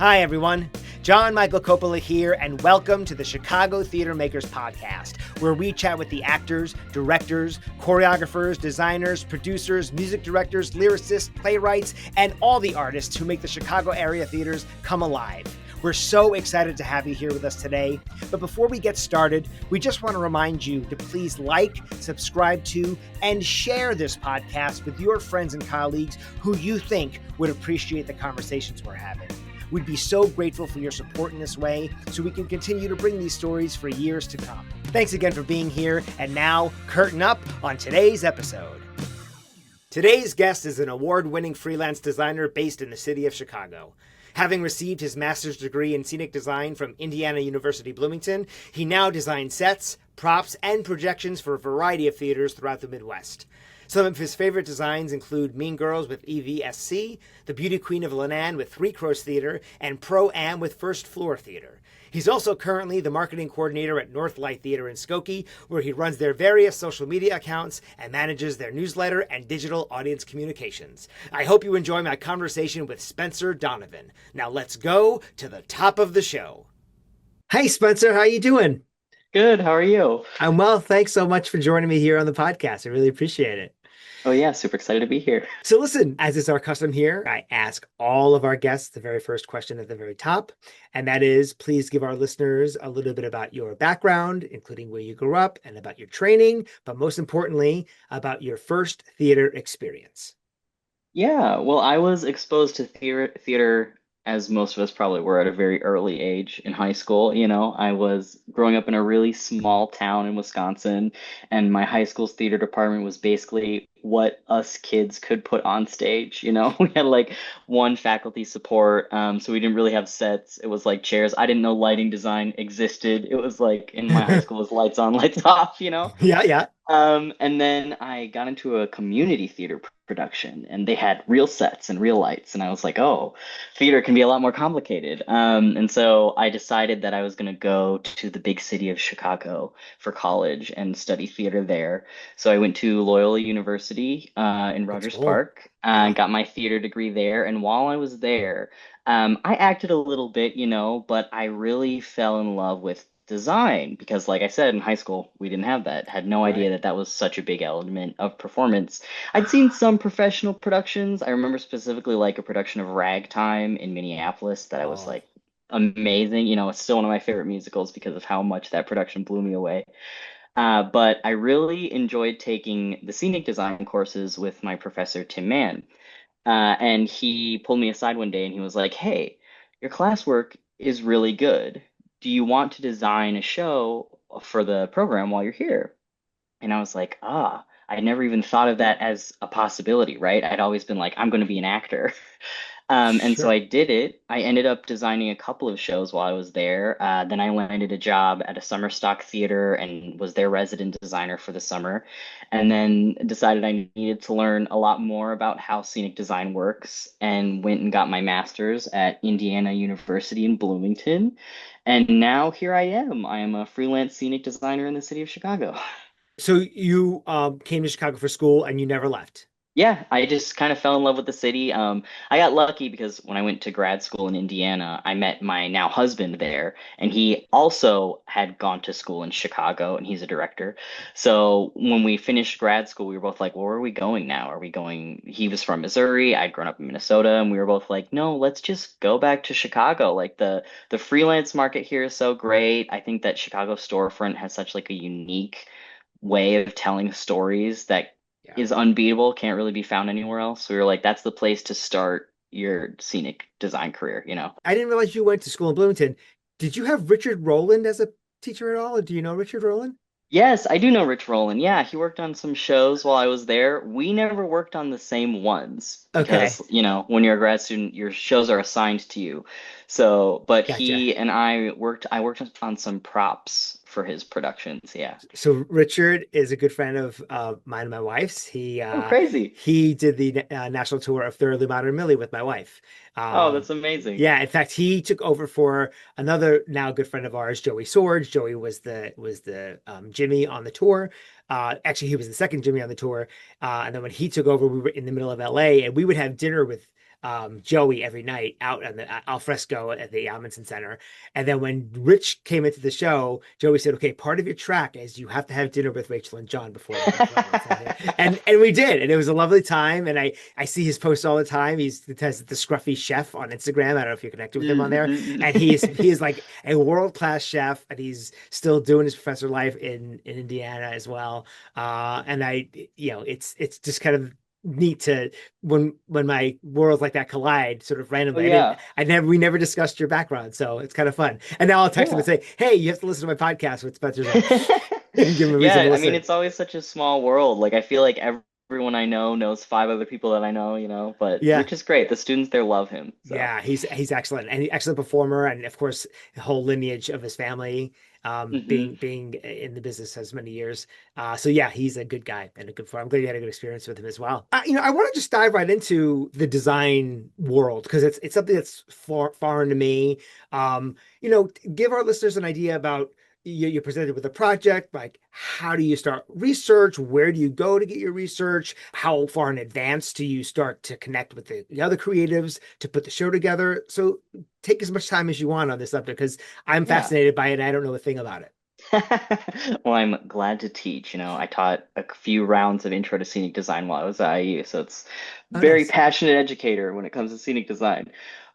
Hi, everyone. John Michael Coppola here, and welcome to the Chicago Theater Makers Podcast, where we chat with the actors, directors, choreographers, designers, producers, music directors, lyricists, playwrights, and all the artists who make the Chicago area theaters come alive. We're so excited to have you here with us today. But before we get started, we just want to remind you to please like, subscribe to, and share this podcast with your friends and colleagues who you think would appreciate the conversations we're having. We'd be so grateful for your support in this way so we can continue to bring these stories for years to come. Thanks again for being here, and now, curtain up on today's episode. Today's guest is an award-winning freelance designer based in the city of Chicago. Having received his master's degree in scenic design from Indiana University Bloomington, he now designs sets, props, and projections for a variety of theaters throughout the Midwest. Some of his favorite designs include Mean Girls with EVSC, The Beauty Queen of Lannan with Three Crows Theater, and Pro-Am with First Floor Theater. He's also currently the marketing coordinator at Northlight Theater in Skokie, where he runs their various social media accounts and manages their newsletter and digital audience communications. I hope you enjoy my conversation with Spencer Donovan. Now let's go to the top of the show. Hey, Spencer, how you doing? Good. How are you? I'm well. Thanks so much for joining me here on the podcast. I really appreciate it. Oh yeah, super excited to be here. So listen, as is our custom here, I ask all of our guests the very first question at the very top, and that is, please give our listeners a little bit about your background, including where you grew up and about your training, but most importantly, about your first theater experience. Yeah, well, I was exposed to theater as most of us probably were at a very early age in high school. I was growing up in a really small town in Wisconsin, and my high school's theater department was basically what us kids could put on stage. We had like one faculty support, so we didn't really have sets. It was like chairs. I didn't know lighting design existed. It was like in my high school, it was lights on, lights off. Yeah, yeah. And then I got into a community theater production, and they had real sets and real lights. And I was like, oh, theater can be a lot more complicated. And so I decided that I was going to go to the big city of Chicago for college and study theater there. So I went to Loyola University in That's Rogers cool. Park, Yeah. got my theater degree there. And while I was there, I acted a little bit, but I really fell in love with design because, like I said, in high school, we didn't have that. Had no idea Right. that that was such a big element of performance. I'd seen some professional productions. I remember specifically like a production of Ragtime in Minneapolis that I was Oh, like amazing. It's still one of my favorite musicals because of how much that production blew me away. But I really enjoyed taking the scenic design courses with my professor, Tim Mann. And he pulled me aside one day and he was like, "Hey, your classwork is really good. Do you want to design a show for the program while you're here?" And I was like, I never even thought of that as a possibility, right? I'd always been like, I'm going to be an actor. And so sure. I did it. I ended up designing a couple of shows while I was there. Then I landed a job at a summer stock theater and was their resident designer for the summer. And then decided I needed to learn a lot more about how scenic design works and went and got my master's at Indiana University in Bloomington. And now here I am. I am a freelance scenic designer in the city of Chicago. So you came to Chicago for school and you never left. Yeah, I just kind of fell in love with the city. I got lucky because when I went to grad school in Indiana, I met my now husband there, and he also had gone to school in Chicago, and he's a director. So when we finished grad school, we were both like, "Well, where are we going now? Are we going?" He was from Missouri, I'd grown up in Minnesota, and we were both like, "No, let's just go back to Chicago. Like the freelance market here is so great. I think that Chicago storefront has such like a unique way of telling stories that Yeah. is unbeatable, can't really be found anywhere else. So we were like, that's the place to start your scenic design career. I didn't realize you went to school in Bloomington. Did you have Richard Rowland as a teacher at all? Or do you know Richard Rowland? Yes, I do know Rich Rowland. Yeah, he worked on some shows while I was there. We never worked on the same ones because, Okay. when you're a grad student, your shows are assigned to you. So, but Gotcha. he and I worked on some props for his productions. Yeah. So Richard is a good friend of mine and my wife's. He Oh, uh, crazy. he did the national tour of Thoroughly Modern Millie with my wife. Oh, Um, that's amazing. yeah, in fact, he took over for another now good friend of ours, Joey Swords. Joey was the Jimmy on the tour. Actually, he was the second Jimmy on the tour. And then when he took over, we were in the middle of LA, and we would have dinner with Joey every night out on the al fresco at the Amundsen Center. And then when Rich came into the show, Joey said, "Okay, part of your track is you have to have dinner with Rachel and John before the performance." And we did, and it was a lovely time. And I see his posts all the time. Has the Scruffy Chef on Instagram. I don't know if you're connected with him on there. And he is like a world class chef, and he's still doing his professor life in Indiana as well. And it's just kind of neat to when my worlds like that collide sort of Oh randomly. yeah. We never discussed your background, so it's kind of fun. And now I'll text him and Yeah. say, "Hey, you have to listen to my podcast with Spencer's on," and give him a reason to Yeah, I mean, listen. it's always such a small world. Like, I feel like everyone I know knows five other people that I know, but Yeah. Rich is great. The students there love him. So, Yeah, he's excellent and excellent performer, and of course the whole lineage of his family, hmm being in the business as many years. So yeah, he's a good guy and a good. I'm glad you had a good experience with him as well. I want to just dive right into the design world because it's something that's foreign to me. Give our listeners an idea about you're presented with a project, like how do you start research? Where do you go to get your research? How far in advance do you start to connect with the other creatives to put the show together? So take as much time as you want on this subject because I'm yeah. fascinated by it and I don't know a thing about it. Well, I'm glad to teach. I taught a few rounds of intro to scenic design while I was at IU, so it's Oh, very nice. passionate educator when it comes to scenic design.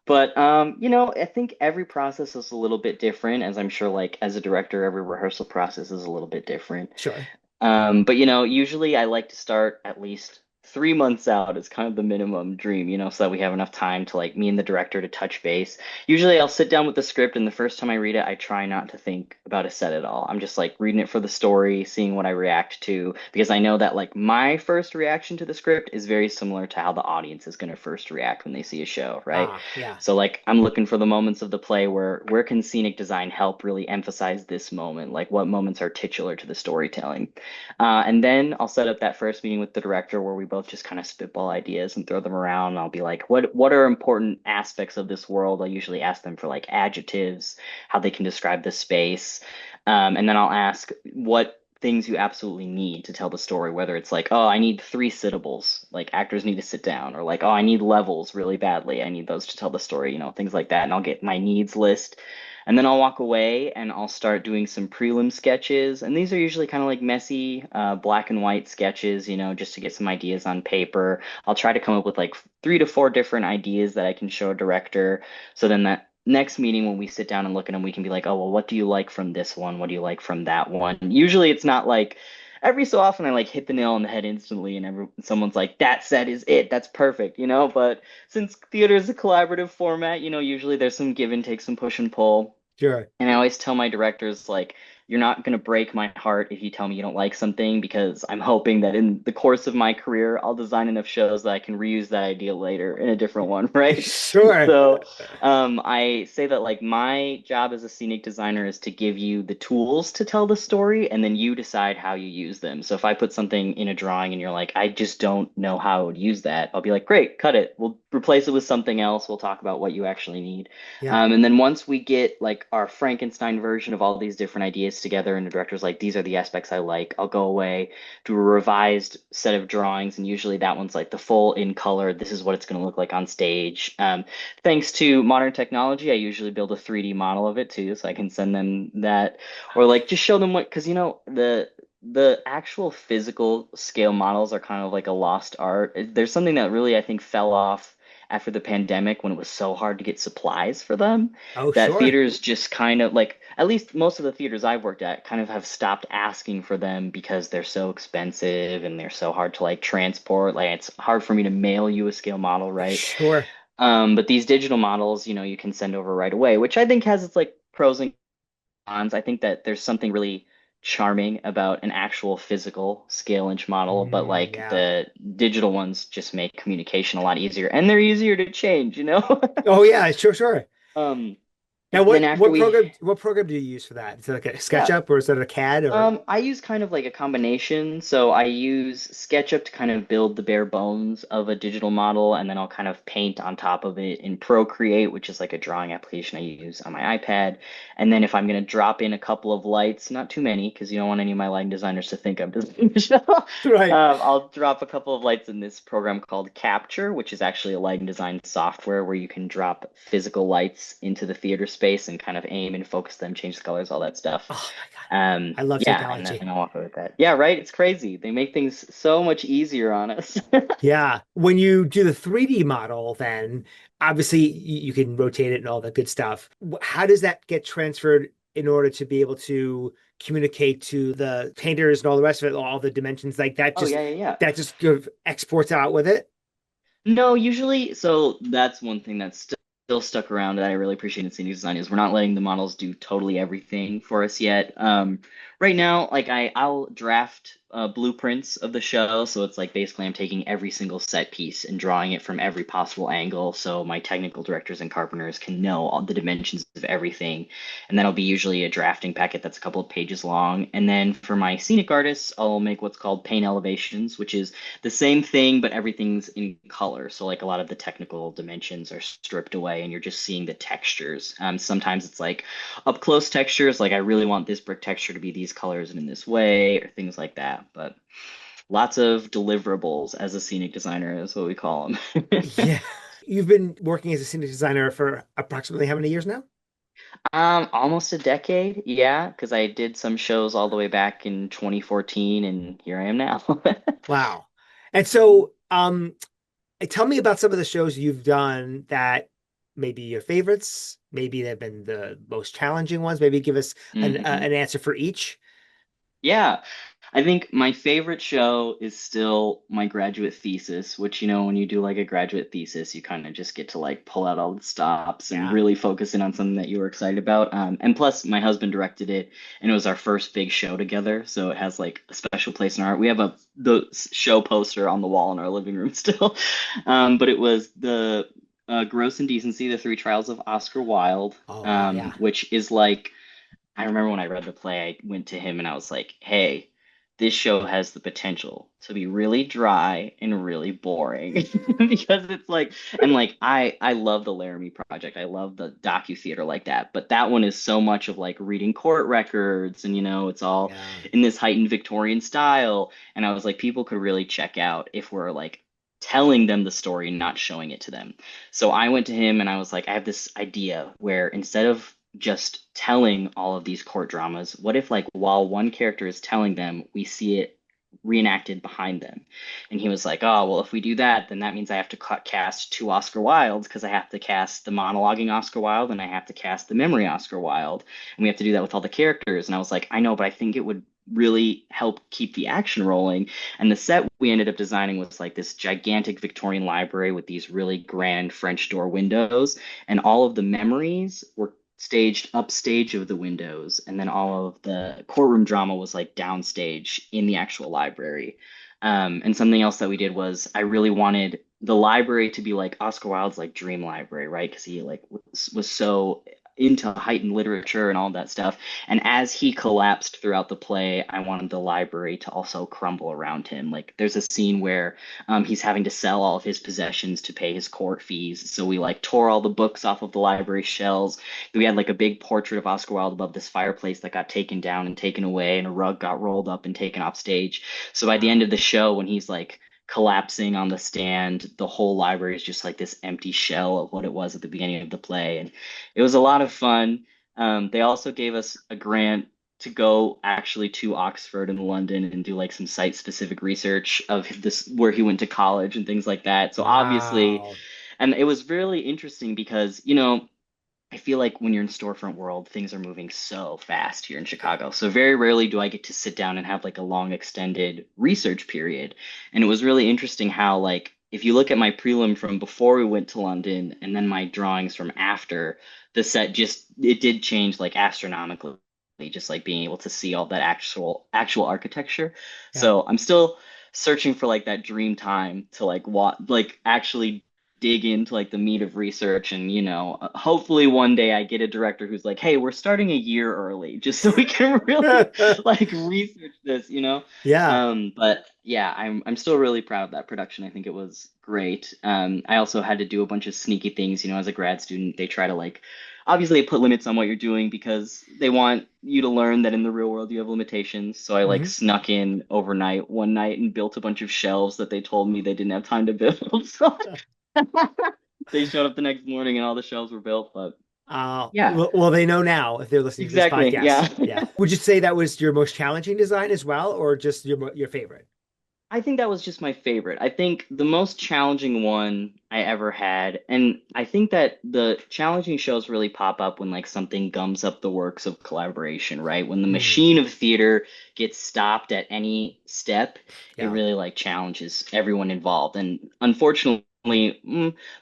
But I think every process is a little bit different, as I'm sure like as a director, every rehearsal process is a little bit different. Sure. But usually I like to start at least 3 months out is kind of the minimum dream, so that we have enough time to like me and the director to touch base. Usually I'll sit down with the script and the first time I read it, I try not to think about a set at all. I'm just like reading it for the story, seeing what I react to, because I know that like my first reaction to the script is very similar to how the audience is going to first react when they see a show, right? Yeah. So like I'm looking for the moments of the play where can scenic design help really emphasize this moment? Like what moments are titular to the storytelling? And then I'll set up that first meeting with the director where we both just kind of spitball ideas and throw them around. And I'll be like, what are important aspects of this world? I'll usually ask them for like adjectives, how they can describe the space. And then I'll ask what things you absolutely need to tell the story, whether it's like, oh, I need three syllables, like actors need to sit down, or like, oh, I need levels really badly. I need those to tell the story, things like that. And I'll get my needs list. And then I'll walk away and I'll start doing some prelim sketches. And these are usually kind of like messy, black and white sketches, just to get some ideas on paper. I'll try to come up with like 3 to 4 different ideas that I can show a director. So then that next meeting, when we sit down and look at them, we can be like, oh, well, what do you like from this one? What do you like from that one? Usually it's not like every so often I like hit the nail on the head instantly and someone's like, that set is it. That's perfect, But since theater is a collaborative format, usually there's some give and take, some push and pull. Sure. And I always tell my directors, like, you're not going to break my heart if you tell me you don't like something, because I'm hoping that in the course of my career, I'll design enough shows that I can reuse that idea later in a different one, right? Sure. So, I say that, like, my job as a scenic designer is to give you the tools to tell the story, and then you decide how you use them. So if I put something in a drawing and you're like, I just don't know how I would use that, I'll be like, great, cut it. We'll replace it with something else. We'll talk about what you actually need. Yeah. And then once we get like our Frankenstein version of all these different ideas together, and the director's like, these are the aspects I like, I'll go away, do a revised set of drawings. And usually that one's like the full in color. This is what it's going to look like on stage. Thanks to modern technology, I usually build a 3D model of it too, so I can send them that, or like just show them because the actual physical scale models are kind of like a lost art. There's something that really I think fell off after the pandemic when it was so hard to get supplies for them, Oh, that sure. theaters just kind of like, at least most of the theaters I've worked at kind of have stopped asking for them because they're so expensive and they're so hard to like transport. Like it's hard for me to mail you a scale model, right? Sure. But these digital models, you can send over right away, which I think has its like pros and cons. I think that there's something really charming about an actual physical scale inch model, but like Yeah. the digital ones just make communication a lot easier and they're easier to change, Oh, yeah. Sure. Sure. Um, Now, Then what after what we program do you use for that? Is it like a yeah, SketchUp or is it a CAD or? I use kind of like a combination. So I use SketchUp to kind of build the bare bones of a digital model, and then I'll kind of paint on top of it in Procreate, which is like a drawing application I use on my iPad. And then if I'm going to drop in a couple of lights, not too many, because you don't want any of my lighting designers to think I'm designing the show, Right. I'll drop a couple of lights in this program called Capture, which is actually a lighting design software where you can drop physical lights into the theater space and kind of aim and focus them, change the colors, all that stuff. Oh my God. I love Yeah, and then technology. I'll walk away with that. Yeah, right. It's crazy. They make things so much easier on us. Yeah. When you do the 3D model, then obviously you can rotate it and all that good stuff. How does that get transferred in order to be able to communicate to the painters and all the rest of it, all the dimensions like that? Oh Just yeah, yeah, yeah. that just kind of exports out with it. No, usually, so that's one thing that's still stuck around that I really appreciate in scenic design is we're not letting the models do totally everything for us yet. Right now, like I'll draft blueprints of the show, so it's like basically I'm taking every single set piece and drawing it from every possible angle, so my technical directors and carpenters can know all the dimensions of everything, and that'll be usually a drafting packet that's a couple of pages long. And then for my scenic artists, I'll make what's called paint elevations, which is the same thing, but everything's in color. So like a lot of the technical dimensions are stripped away and you're just seeing the textures. Sometimes it's like up close textures, like I really want this brick texture to be these colors and in this way, or things like that. But lots of deliverables as a scenic designer is what we call them. Yeah. You've been working as a scenic designer for approximately how many years now? Almost a decade, yeah, because I did some shows all the way back in 2014, and here I am now. Wow. And so, tell me about some of the shows you've done that maybe your favorites, maybe they've been the most challenging ones. Maybe give us Mhm. an answer for each. Yeah, I think my favorite show is still my graduate thesis, which, when you do like a graduate thesis, you kind of just get to like pull out all the stops and Yeah. really focus in on something that you were excited about. And plus, my husband directed it, and it was our first big show together, so it has like a special place in our heart. We have the show poster on the wall in our living room still, but it was the Gross Indecency: The Three Trials of Oscar Wilde, Oh, wow. Yeah. which is like I remember when I read the play, I went to him and I was like, hey, this show has the potential to be really dry and really boring because it's like and like I love the Laramie Project. I love the docu-theater like that, but that one is so much of like reading court records and it's all Yeah. in this heightened Victorian style. And I was like, people could really check out if we're like telling them the story, not showing it to them. So I went to him and I was like, I have this idea where instead of just telling all of these court dramas, what if like while one character is telling them, we see it reenacted behind them? And he was like, oh, well, if we do that, then that means I have to cast two Oscar Wildes because I have to cast the monologuing Oscar Wilde and I have to cast the memory Oscar Wilde. And we have to do that with all the characters. And I was like, I know, but I think it would really help keep the action rolling. And the set we ended up designing was like this gigantic Victorian library with these really grand French door windows, and all of the memories were staged upstage of the windows, and then all of the courtroom drama was like downstage in the actual library. And something else that we did was I really wanted the library to be like Oscar Wilde's like dream library, right? Because he like was so into heightened literature and all that stuff. And as he collapsed throughout the play, I wanted the library to also crumble around him. Like there's a scene where he's having to sell all of his possessions to pay his court fees. So we like tore all the books off of the library shelves. We had like a big portrait of Oscar Wilde above this fireplace that got taken down and taken away, and a rug got rolled up and taken off stage. So by the end Wow. of the show, when he's like collapsing on the stand, the whole library is just like this empty shell of what it was at the beginning of the play. And it was a lot of fun. They also gave us a grant to go actually to Oxford and London and do like some site specific research of this where he went to college and things like that. So obviously, Wow. and it was really interesting because, I feel like when you're in storefront world, things are moving so fast here in Yeah. Chicago. So very rarely do I get to sit down and have like a long extended research period. And it was really interesting how like if you look at my prelim from before we went to London and then my drawings from after, the set just it did change like astronomically, just like being able to see all that actual architecture. Yeah. So I'm still searching for like that dream time to like what like actually dig into like the meat of research and hopefully one day I get a director who's like, hey, we're starting a year early just so we can really like research this, Yeah. but yeah, I'm still really proud of that production. I think it was great. I also had to do a bunch of sneaky things, as a grad student. They try to like obviously put limits on what you're doing because they want you to learn that in the real world you have limitations. So I like Hmm. snuck in overnight one night and built a bunch of shelves that they told me they didn't have time to build. So they showed up the next morning and all the shelves were built. But yeah, Well, they know now if they're listening to this exactly. podcast. Yeah. Yeah. Would you say that was your most challenging design as well, or just your favorite? I think that was just my favorite. I think the most challenging one I ever had, and I think that the challenging shows really pop up when like something gums up the works of collaboration, right? When the Hmm. machine of theater gets stopped at any step, it Yeah. really like challenges everyone involved. And unfortunately,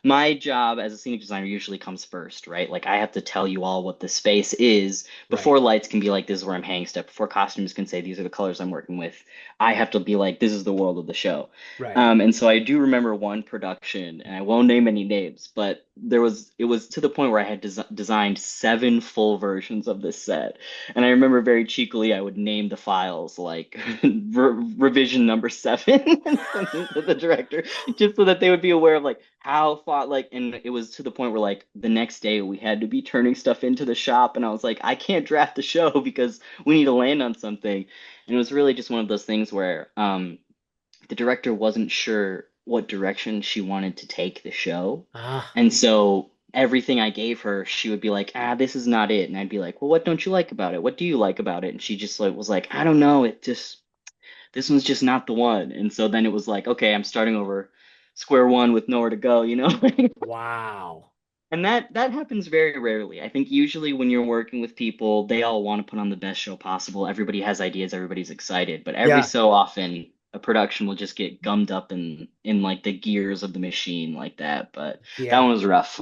my job as a scenic designer usually comes first, right? Like I have to tell you all what the space is Right. before lights can be like, this is where I'm hanging stuff, before costumes can say, these are the colors I'm working with. I have to be like, this is the world of the show. Right. And so I do remember one production, and I won't name any names, but it was to the point where I had designed 7 full versions of this set. And I remember very cheekily, I would name the files like revision number 7 and send them to the director just so that they would be aware of like how far, like, and it was to the point where like the next day we had to be turning stuff into the shop. And I was like, I can't draft the show because we need to land on something. And it was really just one of those things where the director wasn't sure what direction she wanted to take the show. Ah. And so everything I gave her, she would be like, this is not it. And I'd be like, well, what don't you like about it? What do you like about it? And she just like was like, I don't know. This one's just not the one. And so then it was like, okay, I'm starting over square one with nowhere to go. Wow. And that happens very rarely. I think usually when you're working with people, they all want to put on the best show possible. Everybody has ideas, everybody's excited, but every Yeah. so often a production will just get gummed up in like the gears of the machine like that. But that Yeah. one was rough.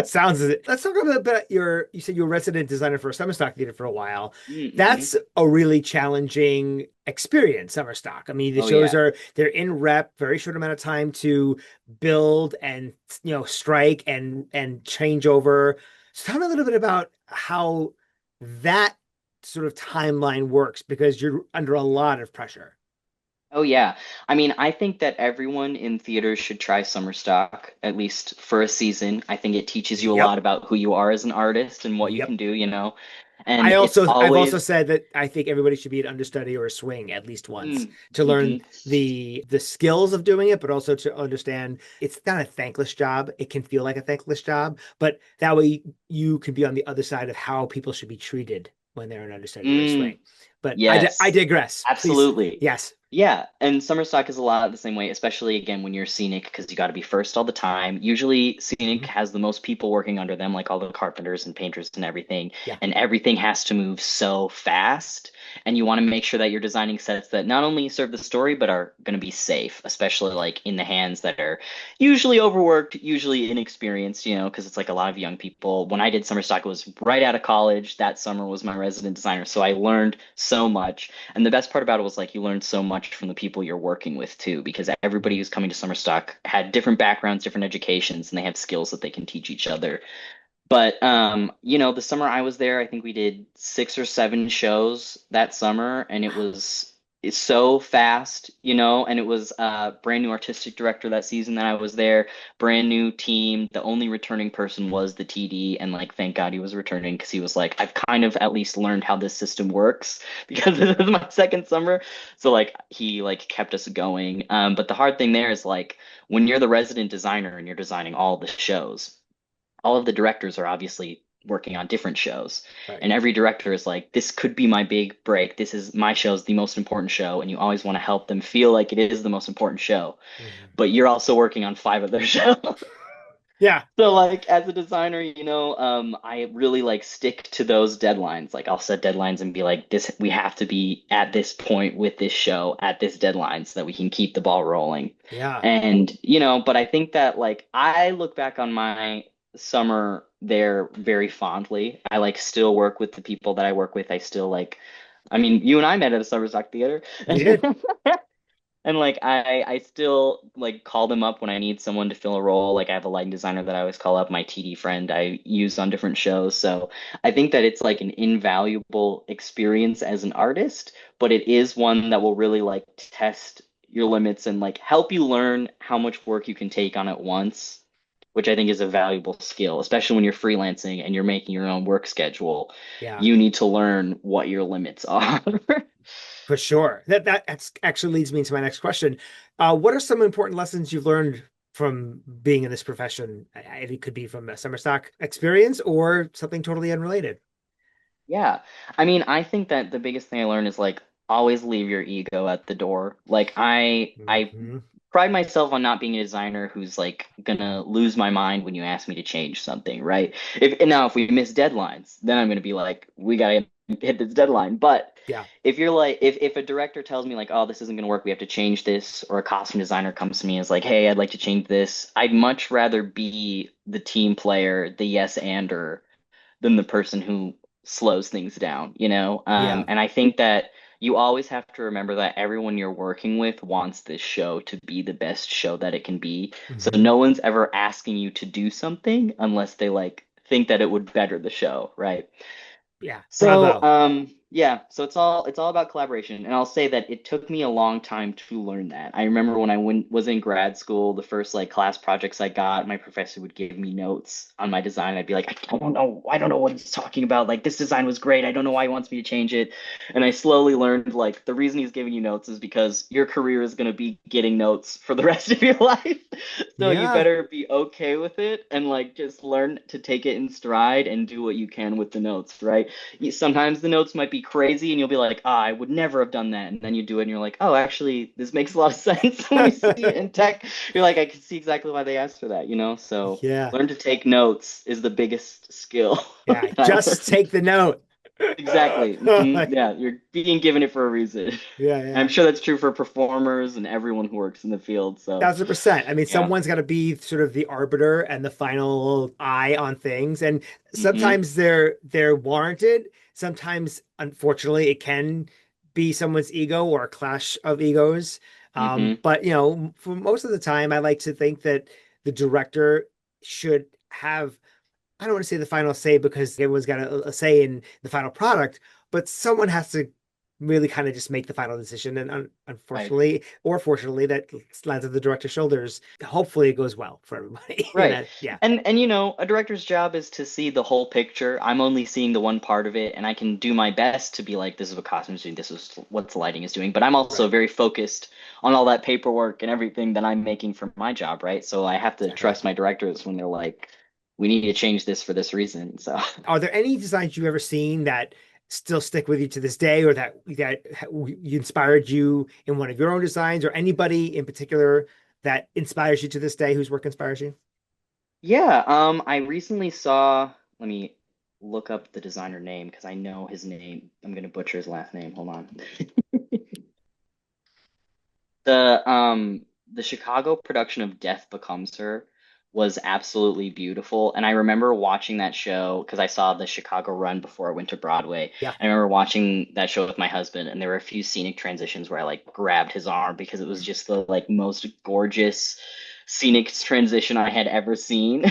Sounds it. Let's talk a bit about you said you were resident designer for Summer Stock Theater for a while. Mm-hmm. That's a really challenging experience, Summer Stock. I mean, the Oh shows yeah. they're in rep, very short amount of time to build and strike and change over. So tell me a little bit about how that sort of timeline works because you're under a lot of pressure. Oh yeah. I mean, I think that everyone in theaters should try summer stock at least for a season. I think it teaches you a Yep. lot about who you are as an artist and what you Yep. can do. And it's I've also always said that I think everybody should be an understudy or a swing at least once to learn mhm. the skills of doing it, but also to understand it's not a thankless job. It can feel like a thankless job, but that way you can be on the other side of how people should be treated when they're an understudy or a swing. Mm, But I yes, digress. Please, absolutely. yes. Yeah, and summer stock is a lot the same way, especially again when you're scenic because you got to be first all the time. Usually, scenic Mhm. has the most people working under them, like all the carpenters and painters Yeah. and everything has to move so fast. And you want to make sure that you're designing sets that not only serve the story but are going to be safe, especially like in the hands that are usually overworked, usually inexperienced, because it's like a lot of young people. When I did summer stock, it was right out of college. That summer was my resident designer, so I learned so much. And the best part about it was like you learn so much from the people you're working with too, because everybody Mhm. who's coming to summer stock had different backgrounds, different educations, and they have skills that they can teach each other. But the summer I was there, I think we did 6 or 7 shows that summer, and it's so fast, and it was brand new artistic director that season that I was there, brand new team. The only returning person was the TD, and like thank God he was returning because he was like, I've kind of at least learned how this system works because this is my second summer. So like he like kept us going. But the hard thing there is like when you're the resident designer and you're designing all the shows all of the directors are obviously working on different shows. Right. And every director is like, this could be my big break. This is my show's the most important show. And you always want to help them feel like it is the most important show. Mhm. But you're also working on 5 of their shows. Yeah. So like as a designer, I really like stick to those deadlines. Like I'll set deadlines and be like, this we have to be at this point with this show at this deadline so that we can keep the ball rolling. Yeah. And but I think that like I look back on my summer there very fondly. I like still work with the people that I work with. I still like I mean, you and I met at a summer stock theater. We did. And like I still like call them up when I need someone to fill a role. Like I have a lighting designer that I always call up, my TD friend I use on different shows. So I think that it's like an invaluable experience as an artist, but it is one that will really like test your limits and like help you learn how much work you can take on at once, which I think is a valuable skill, especially when you're freelancing and you're making your own work schedule. Yeah, You need to learn what your limits are. for sure. That's actually leads me into my next question. What are some important lessons you've learned from being in this profession? It could be from a summer stock experience or something totally unrelated. Yeah. I mean, I think that the biggest thing I learned is like always leave your ego at the door. Like I Hmm. pride myself on not being a designer who's like gonna lose my mind when you ask me to change something, right? If and now if we miss deadlines, then I'm gonna be like, we gotta hit this deadline. But Yeah. if you're like if a director tells me like, oh, this isn't gonna work, we have to change this, or a costume designer comes to me and is like, hey, I'd like to change this, I'd much rather be the team player, the yes-ander than the person who slows things down, you know? Yeah. And I think that you always have to remember that everyone you're working with wants this show to be the best show that it can be. So Hmm. no one's ever asking you to do something unless they like think that it would better the show, right? Yeah. So, Bravo. yeah, so it's all about collaboration, and I'll say that it took me a long time to learn that. I remember when was in grad school, the first like class projects I got, my professor would give me notes on my design. I'd be like, I don't know what he's talking about. Like this design was great. I don't know why he wants me to change it. And I slowly learned like the reason he's giving you notes is because your career is going to be getting notes for the rest of your life. So you Yeah. better be okay with it and like just learn to take it in stride and do what you can with the notes, right? Sometimes the notes might be crazy and you'll be like, ah, I would never have done that. And then you do it and you're like, oh, actually, this makes a lot of sense. When you see it in tech, you're like, I can see exactly why they asked for that, you know? So Yeah. learn to take notes is the biggest skill Yeah. that I Just learned. take the note. Exactly. Yeah, you're being given it for a reason. Yeah. I'm Yeah. sure that's true for performers and everyone who works in the field. So, 1,000%. I mean, yeah. someone's got to be sort of the arbiter and the final eye on things. And Hmm. sometimes they're warranted. Sometimes, unfortunately, it can be someone's ego or a clash of egos. Hmm. But for most of the time, I like to think that the director should have, I don't want to say the final say because everyone's got a say in the final product, but someone has to really kind of just make the final decision. And Right. unfortunately, or fortunately, that lands on the director's shoulders. Hopefully, it goes well for everybody. Right. Yeah, And a director's job is to see the whole picture. I'm only seeing the one part of it, and I can do my best to be like, this is what costume is doing, this is what the lighting is doing. But I'm also right. very focused on all that paperwork and everything that I'm making for my job, right? So I have to Exactly. trust my directors when they're like, we need to change this for this reason. So Are there any designs you've ever seen that still stick with you to this day, or that inspired you in one of your own designs, or anybody in particular that inspires you to this day, whose work inspires you? yeah, I recently saw, let me look up the designer name because I know his name. I'm gonna butcher his last name. Hold on. The Chicago production of Death Becomes Her was absolutely beautiful. And I remember watching that show because I saw the Chicago run before I went to Broadway. Yeah. I remember watching that show with my husband, and there were a few scenic transitions where I like grabbed his arm because it was just the like most gorgeous scenic transition I had ever seen.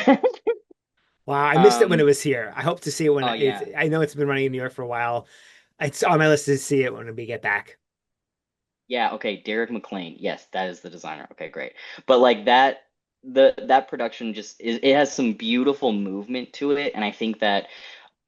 Wow, I missed it when it Um, was here. I hope to see it when oh it's. yeah. I know it's been running in New York for a while. It's on my list to see it when we get back. Yeah, okay, Derek McLean. Yes, that is the designer. Okay, great. But like that production just it has some beautiful movement to it, and I think that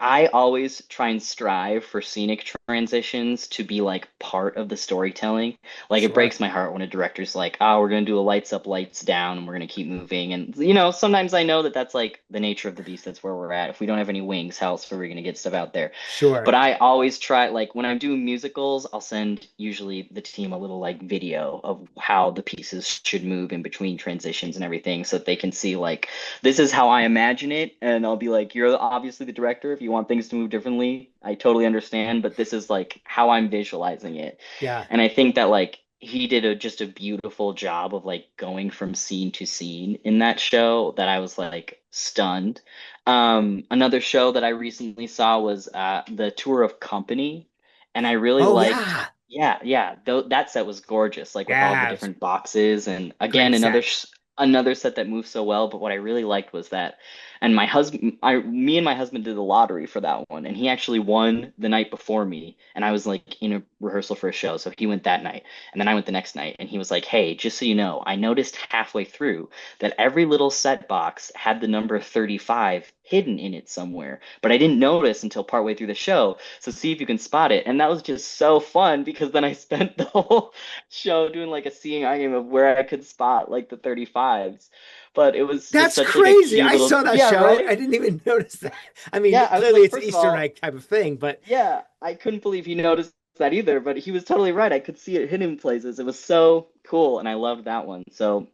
I always try and strive for scenic transitions to be like part of the storytelling. Like it Sure, breaks my heart when a director's like, "Oh, we're gonna do a lights up, lights down, and we're gonna keep moving." And sometimes I know that that's like the nature of the beast. That's where we're at. If we don't have any wings, how else are we gonna get stuff out there? sure. But I always try, like when I'm doing musicals, I'll send usually the team a little like video of how the pieces should move in between transitions and everything, so that they can see like this is how I imagine it. And I'll be like, you're obviously the director. If you want things to move differently, I totally understand, but this is like how I'm visualizing it. Yeah. And I think that like he did just a beautiful job of like going from scene to scene in that show that I was like stunned. Another show that I recently saw was the Tour of Company, and I really Oh liked. yeah. Yeah. That set was gorgeous, like with all the Yeah, it was different boxes, and again great set. another set that moved so well. But what I really liked was that, and me and my husband did the lottery for that one, and he actually won the night before me, and I was like in a rehearsal for a show, so he went that night, and then I went the next night, and he was like, "Hey, just so you know, I noticed halfway through that every little set box had the number 35 hidden in it somewhere, but I didn't notice until partway through the show." So see if you can spot it. And that was just so fun because then I spent the whole show doing like a seeing eye game of where I could spot like the 35s. But it was just That's such like a crazy. cute I little, saw that yeah, show. I right? didn't even notice that. I mean, Yeah, I was clearly like, it's an first of Easter all, egg type of thing, but yeah, I couldn't believe he noticed that either, but he was totally right. I could see it hidden places. It was so cool, and I loved that one. So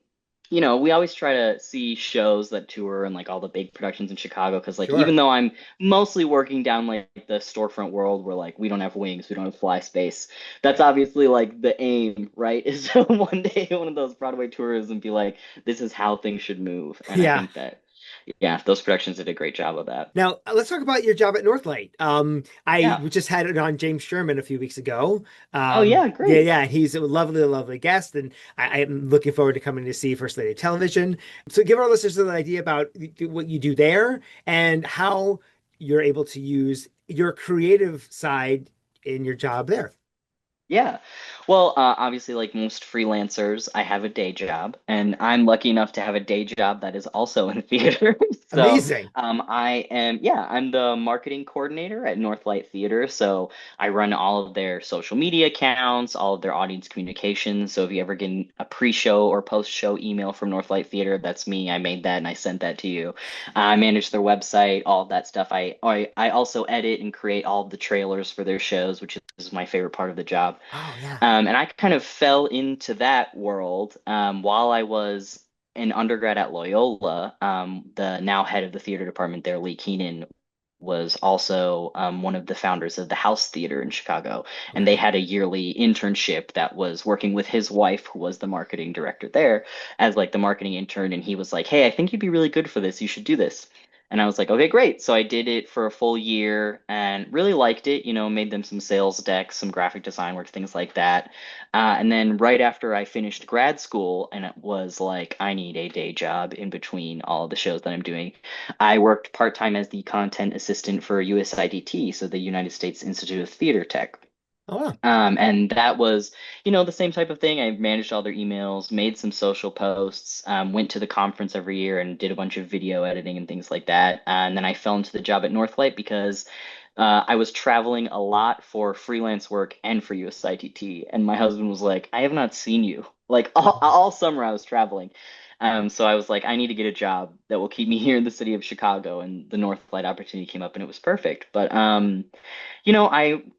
we always try to see shows that tour and like all the big productions in Chicago because like even sure. though I'm mostly working down like the storefront world where like we don't have wings, we don't have fly space, that's Right. obviously like the aim, right? Is to one day one of those Broadway tours and be like, this is how things should move. And I Yeah. think that yeah, those productions did a great job of that. Now, let's talk about your job at Northlight. I Yeah. just had it on James Sherman a few weeks ago. Oh yeah, Yeah, great. yeah, he's a lovely, lovely guest, and I am looking forward to coming to see First Lady of Television. So, give our listeners an idea about what you do there and how you're able to use your creative side in your job there. Yeah. Well, obviously, like most freelancers, I have a day job, and I'm lucky enough to have a day job that is also in theater. So, Amazing. I'm the marketing coordinator at Northlight Theater. So I run all of their social media accounts, all of their audience communications. So if you ever get a pre-show or post-show email from Northlight Theater, that's me. I made that and I sent that to you. I manage their website, all of that stuff. I also edit and create all of the trailers for their shows, which is my favorite part of the job. Oh, yeah. And I kind of fell into that world while I was an undergrad at Loyola. The now head of the theater department there, Lee Keenan, was also one of the founders of the House Theater in Chicago. And they Okay. had a yearly internship that was working with his wife, who was the marketing director there, as like the marketing intern. And he was like, "Hey, I think you'd be really good for this. You should do this." And I was like, okay, great. So I did it for a full year and really liked it, made them some sales decks, some graphic design work, things like that. And then right after I finished grad school, and it was like, I need a day job in between all of the shows that I'm doing, I worked part-time as the content assistant for USIDT, so the United States Institute of Theater Tech. Oh, wow. And that was, the same type of thing. I managed all their emails, made some social posts, went to the conference every year and did a bunch of video editing and things like that. And then I fell into the job at Northlight because I was traveling a lot for freelance work and for USITT. And my husband was like, I have not seen you. Like all summer I was traveling. So I was like, I need to get a job that will keep me here in the city of Chicago. And the Northlight opportunity came up and it was perfect. But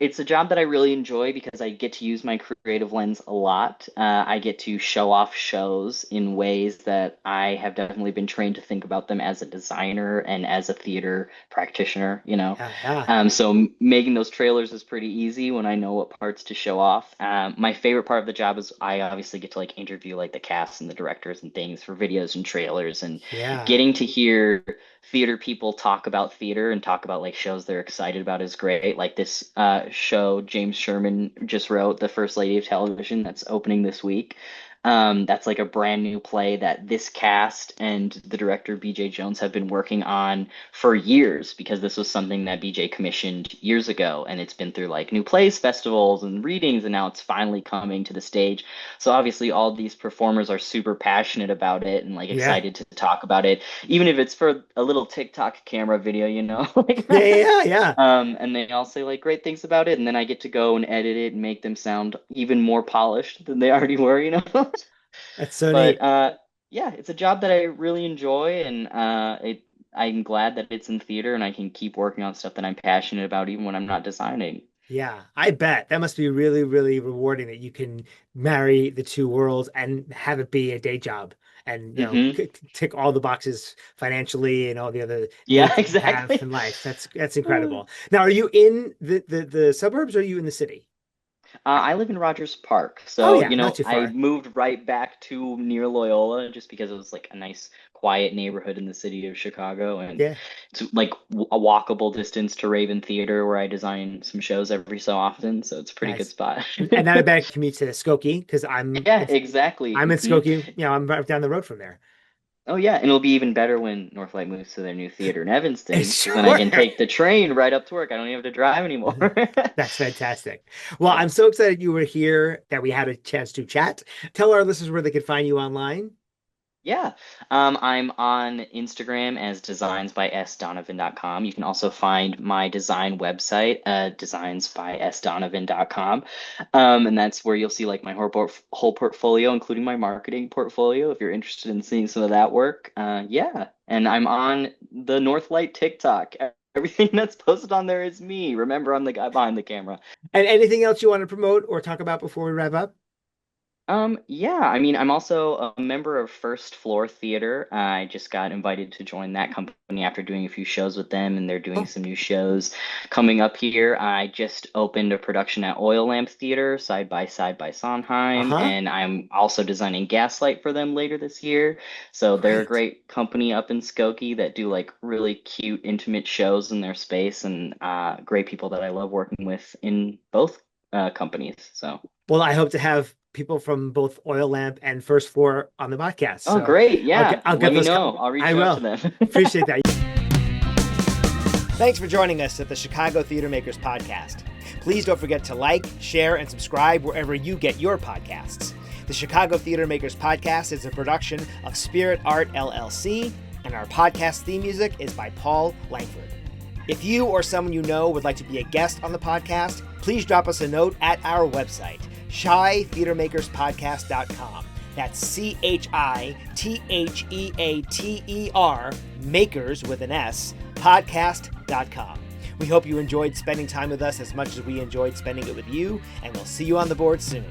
it's a job that I really enjoy because I get to use my creative lens a lot. I get to show off shows in ways that I have definitely been trained to think about them as a designer and as a theater practitioner, Yeah, yeah. Making those trailers is pretty easy when I know what parts to show off. My favorite part of the job is I obviously get to like interview like the cast and the directors and things for videos and trailers and Yeah. getting to hear theater people talk about theater and talk about like shows they're excited about is great. Like this show James Sherman just wrote, The First Lady of Television, that's opening this week. That's like a brand new play that this cast and the director BJ Jones have been working on for years because this was something that BJ commissioned years ago and it's been through like new plays festivals and readings and now it's finally coming to the stage. So obviously all these performers are super passionate about it and like Yeah. excited to talk about it even if it's for a little TikTok camera video, like Yeah, yeah, yeah. and they all say like great things about it, and then I get to go and edit it and make them sound even more polished than they already were. That's so But neat. yeah, it's a job that I really enjoy, and I'm glad that it's in theater and I can keep working on stuff that I'm passionate about even when I'm not designing. Yeah, I bet that must be really, really rewarding that you can marry the two worlds and have it be a day job and, Hmm. tick all the boxes financially and all the other Yeah, needs that you have exactly. in life. That's incredible. Now, are you in the suburbs or are you in the city? I live in Rogers Park, Oh so yeah, not too I far. moved right back to near Loyola just because it was like a nice, quiet neighborhood in the city of Chicago, and Yeah, it's like a walkable distance to Raven Theater, where I design some shows every so often. So it's a pretty good nice. spot. And not a bad commute to Skokie because Yeah, exactly. I'm in Skokie. I'm right down the road from there. Oh yeah, and it'll be even better when Northlight moves to their new theater in Evanston, because then I Sure. can take the train right up to work. I don't even have to drive anymore. That's fantastic. Well, Yeah. I'm so excited you were here that we had a chance to chat. Tell our listeners where they can find you online. Yeah. I'm on Instagram as designsbysdonovan.com. You can also find my design website, designsbysdonovan.com. And that's where you'll see like my whole portfolio, including my marketing portfolio, if you're interested in seeing some of that work. Yeah. And I'm on the Northlight TikTok. Everything that's posted on there is me. Remember, I'm the guy behind the camera. And anything else you want to promote or talk about before we wrap up? Yeah, I mean, I'm also a member of First Floor Theater. I just got invited to join that company after doing a few shows with them, and they're doing Oh, some new shows coming up here. I just opened a production at Oil Lamp Theater, side by side by Sondheim, uh-huh. and I'm also designing Gaslight for them later this year. So they're a Great. great company up in Skokie that do like really cute, intimate shows in their space, and great people that I love working with in both companies. So. Well, I hope to have people from both Oil Lamp and First Floor on the podcast. Oh, So great. Yeah. I'll get Let me those. know. I'll I reach out to will. them. Appreciate that. Thanks for joining us at the Chicago Theater Makers Podcast. Please don't forget to like, share, and subscribe wherever you get your podcasts. The Chicago Theater Makers Podcast is a production of Spirit Art LLC, and our podcast theme music is by Paul Langford. If you or someone you know would like to be a guest on the podcast, please drop us a note at our website, shytheatermakerspodcast.com. That's CHITHEATER, makers with an S, podcast.com. We hope you enjoyed spending time with us as much as we enjoyed spending it with you, and we'll see you on the board soon.